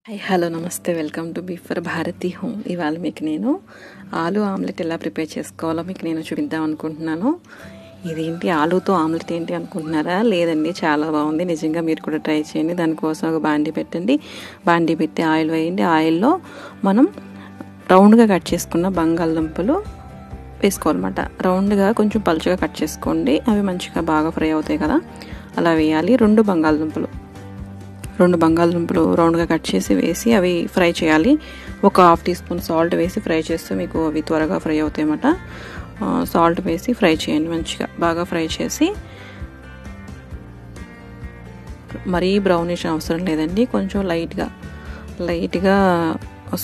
Hi hello నమస్తే welcome to B for Bharati home. ఇవాళ మీకు నేను ఆలు ఆమ్లెట్ ఎలా ప్రిపేర్ చేసుకోవాలో మీకు నేను చూపిద్దాం అనుకుంటున్నాను. ఇదేంటి ఆలుతో ఆమ్లెట్ ఏంటి అనుకుంటున్నారా? లేదండి, చాలా బాగుంది. నిజంగా మీరు కూడా ట్రై చేయండి. దానికోసం ఒక బాండీ పెట్టండి. బాండీ పెట్టి ఆయిల్ వేయండి. ఆయిల్లో మనం రౌండ్గా కట్ చేసుకున్న బంగాళదుంపలు వేసుకోవాలన్నమాట. రౌండ్గా కొంచెం పలుచగా కట్ చేసుకోండి. అవి మంచిగా బాగా ఫ్రై అవుతాయి కదా, అలా వేయాలి. రెండు బంగాళదుంపలు రౌండ్గా కట్ చేసి వేసి అవి ఫ్రై చేయాలి. ఒక హాఫ్ టీ స్పూన్ సాల్ట్ వేసి ఫ్రై చేస్తే మీకు అవి త్వరగా ఫ్రై అవుతాయి అన్నమాట. సాల్ట్ వేసి ఫ్రై చేయండి, మంచిగా బాగా ఫ్రై చేసి. మరీ బ్రౌనిష్ అవసరం లేదండి, కొంచెం లైట్గా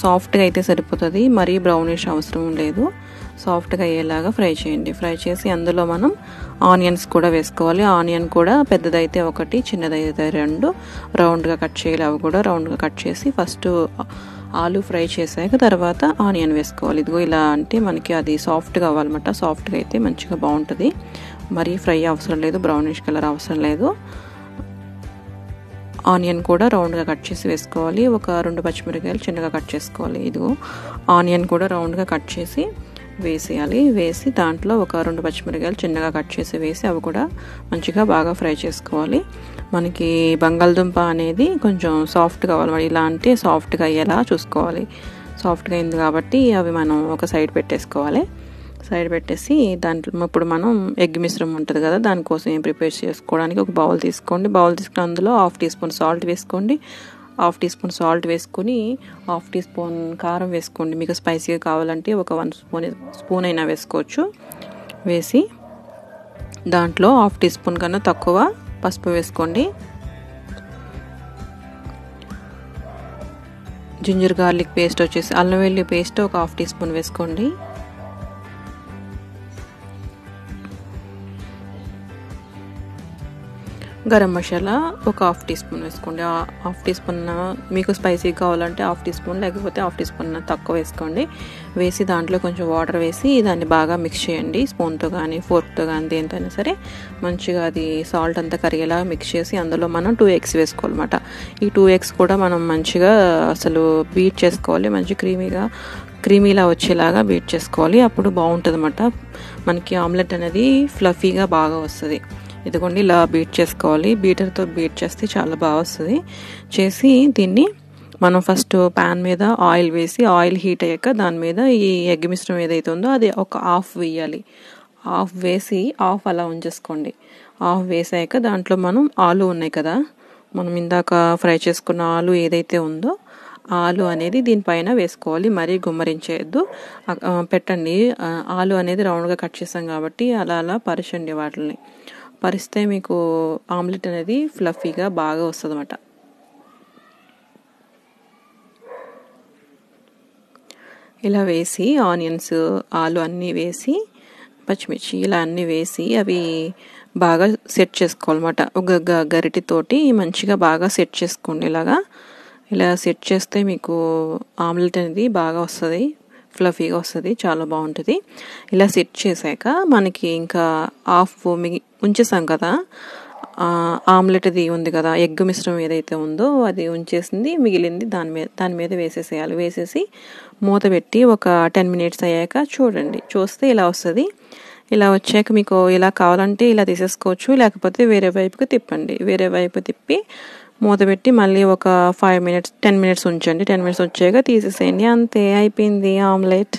సాఫ్ట్గా అయితే సరిపోతుంది. మరీ బ్రౌనిష్ అవసరం లేదు, సాఫ్ట్గా అయ్యేలాగా ఫ్రై చేయండి. ఫ్రై చేసి అందులో మనం ఆనియన్స్ కూడా వేసుకోవాలి. ఆనియన్ కూడా పెద్దదైతే ఒకటి, చిన్నదైతే రెండు రౌండ్గా కట్ చేయాలి. అవి కూడా రౌండ్గా కట్ చేసి ఫస్ట్ ఆలు ఫ్రై చేసాక తర్వాత ఆనియన్ వేసుకోవాలి. ఇదిగో ఇలా అంటే మనకి అది సాఫ్ట్గా అవ్వాలన్నమాట. సాఫ్ట్గా అయితే మంచిగా బాగుంటుంది. మరీ ఫ్రై అవసరం లేదు, బ్రౌనిష్ కలర్ అవసరం లేదు. ఆనియన్ కూడా రౌండ్గా కట్ చేసి వేసుకోవాలి. ఒక 2 పచ్చిమిరపకాయలు చిన్నగా కట్ చేసుకోవాలి. ఇదిగో ఆనియన్ కూడా రౌండ్గా కట్ చేసి వేసేయాలి. వేసి దాంట్లో ఒక 2 పచ్చిమిరపకాయలు చిన్నగా కట్ చేసి వేసి అవి కూడా మంచిగా బాగా ఫ్రై చేసుకోవాలి. మనకి బంగాళదుంప అనేది కొంచెం సాఫ్ట్గా కావాలి. ఇలా అంటే సాఫ్ట్గా అయ్యేలా చూసుకోవాలి. సాఫ్ట్గా అయింది కాబట్టి అవి మనం ఒక సైడ్ పెట్టేసుకోవాలి. సైడ్ పెట్టేసి దాంట్లో ఇప్పుడు మనం ఎగ్ మిశ్రమం ఉంటుంది కదా, దానికోసం ఏం ప్రిపేర్ చేసుకోవడానికి ఒక బౌల్ తీసుకోండి. బౌల్ తీసుకుని అందులో హాఫ్ టీ స్పూన్ సాల్ట్ వేసుకోండి. హాఫ్ టీ స్పూన్ సాల్ట్ వేసుకొని హాఫ్ టీ స్పూన్ కారం వేసుకోండి. మీకు స్పైసీగా కావాలంటే ఒక 1 స్పూన్ అయినా వేసుకోవచ్చు. వేసి దాంట్లో హాఫ్ టీ స్పూన్ కన్నా తక్కువ పసుపు వేసుకోండి. జింజర్ గార్లిక్ పేస్ట్ వచ్చేసి అల్లం వెల్లుల్లి పేస్ట్ ఒక హాఫ్ టీ స్పూన్ వేసుకోండి. గరం మసాలా ఒక హాఫ్ టీ స్పూన్ వేసుకోండి. హాఫ్ టీ స్పూన్ మీకు స్పైసీ కావాలంటే హాఫ్ టీ స్పూన్, లేకపోతే హాఫ్ టీ స్పూన్ తక్కువ వేసుకోండి. వేసి దాంట్లో కొంచెం వాటర్ వేసి దాన్ని బాగా మిక్స్ చేయండి. స్పూన్తో కానీ ఫోర్క్తో కానీ దేనితోనే సరే మంచిగా అది సాల్ట్ అంతా కరిగేలా మిక్స్ చేసి అందులో మనం 2 eggs వేసుకోవాలన్నమాట. ఈ 2 eggs కూడా మనం మంచిగా అసలు బీట్ చేసుకోవాలి. మంచి క్రీమీలా వచ్చేలాగా బీట్ చేసుకోవాలి. అప్పుడు బాగుంటుంది అన్నమాట. మనకి ఆమ్లెట్ అనేది ఫ్లఫీగా బాగా వస్తుంది. ఇదిగోండి ఇలా బీట్ చేసుకోవాలి. బీటర్తో బీట్ చేస్తే చాలా బాగా వస్తుంది. చేసి దీన్ని మనం ఫస్ట్ ప్యాన్ మీద ఆయిల్ వేసి ఆయిల్ హీట్ అయ్యాక దాని మీద ఈ ఎగ్ మిశ్రమం ఏదైతే ఉందో అది ఒక హాఫ్ వేయాలి. హాఫ్ వేసి హాఫ్ అలా ఉంచేసుకోండి. హాఫ్ వేసాక దాంట్లో మనం ఆలు ఉన్నాయి కదా, మనం ఇందాక ఫ్రై చేసుకున్న ఆలు ఏదైతే ఉందో ఆలు అనేది దీనిపైన వేసుకోవాలి. మరీ గుమ్మరించేయద్దు, పెట్టండి. ఆలు అనేది రౌండ్గా కట్ చేసాం కాబట్టి అలా పరచండి. వాటిని పరిస్తే మీకు ఆమ్లెట్ అనేది ఫ్లఫీగా బాగా వస్తుంది అన్నమాట. ఇలా వేసి ఆనియన్స్, ఆలు అన్నీ వేసి పచ్చిమిర్చి ఇలా అన్నీ వేసి అవి బాగా సెట్ చేసుకోవాలన్నమాట. ఒక గరిటెతోటి మంచిగా బాగా సెట్ చేసుకోండి. ఇలా సెట్ చేస్తే మీకు ఆమ్లెట్ అనేది బాగా వస్తుంది, ఫ్లఫీగా వస్తుంది, చాలా బాగుంటుంది. ఇలా సెట్ చేశాక మనకి ఇంకా హాఫ్ ఉంచేసాం కదా, ఆమ్లెట్ అది ఉంది కదా, ఎగ్ మిశ్రమం ఏదైతే ఉందో అది ఉంచేసింది, మిగిలింది దాని మీద వేసేసేయాలి. వేసేసి మూత పెట్టి ఒక 10 minutes అయ్యాక చూస్తే ఇలా వస్తుంది. ఇలా వచ్చాక మీకు ఇలా కావాలంటే ఇలా తీసేసుకోవచ్చు, లేకపోతే వేరే వైపుకి తిప్పండి. వేరే వైపు తిప్పి మూత పెట్టి మళ్ళీ ఒక 10 minutes ఉంచండి. 10 minutes వచ్చాక తీసేసేయండి. అంతే, అయిపోయింది ఆమ్లెట్.